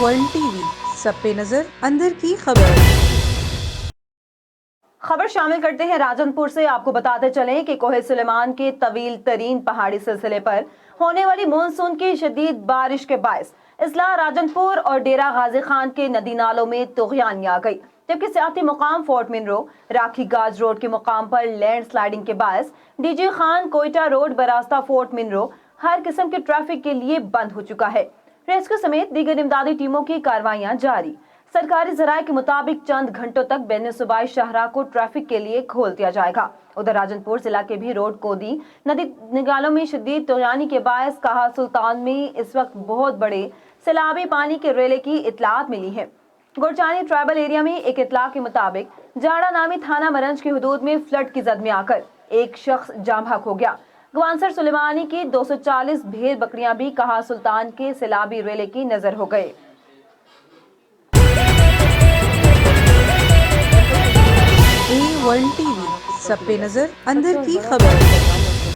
World T V, سب پہ نظر، اندر کی خبر۔ خبر شامل کرتے ہیں راجن پور سے۔ آپ کو بتاتے چلیں کہ کوہ سلیمان کے طویل ترین پہاڑی سلسلے پر ہونے والی مونسون کی شدید بارش کے باعث اضلاع راجن پور اور ڈیرہ غازی خان کے ندی نالوں میں طغیانی آ گئی، جبکہ سیاحتی مقام فورٹ منرو راکھی گاج روڈ کے مقام پر لینڈ سلائیڈنگ کے باعث D G Khan Quetta road براستہ فورٹ منرو ہر قسم کے ٹریفک کے لیے بند ہو چکا ہے۔ ریسکیو سمیت دیگر امدادی ٹیموں کی کارروائیاں جاری۔ سرکاری ذرائع کے مطابق چند گھنٹوں تک بین صوبائی شاہراہ کو ٹریفک کے لیے کھول دیا جائے گا۔ ادھر راجن پور ضلع کے بھی روڈ کودی ندی نگالوں میں شدید طغیانی کے باعث کہا سلطان میں اس وقت بہت بڑے سیلابی پانی کے ریلے کی اطلاعات ملی ہیں۔ گورچانی ٹرائبل ایریا میں ایک اطلاع کے مطابق جاڑا نامی تھانہ مرنج کی حدود میں فلڈ کی زد میں آ کر ایک شخص جاں بحق ہو گیا۔ گوانسر سلیمانی کی 240 بھیڑ بکریاں بھی کہا سلطان کے سیلابی ریلے کی نظر ہو گئے۔ ورلڈ ٹی وی، سب پہ نظر، اندر کی خبر۔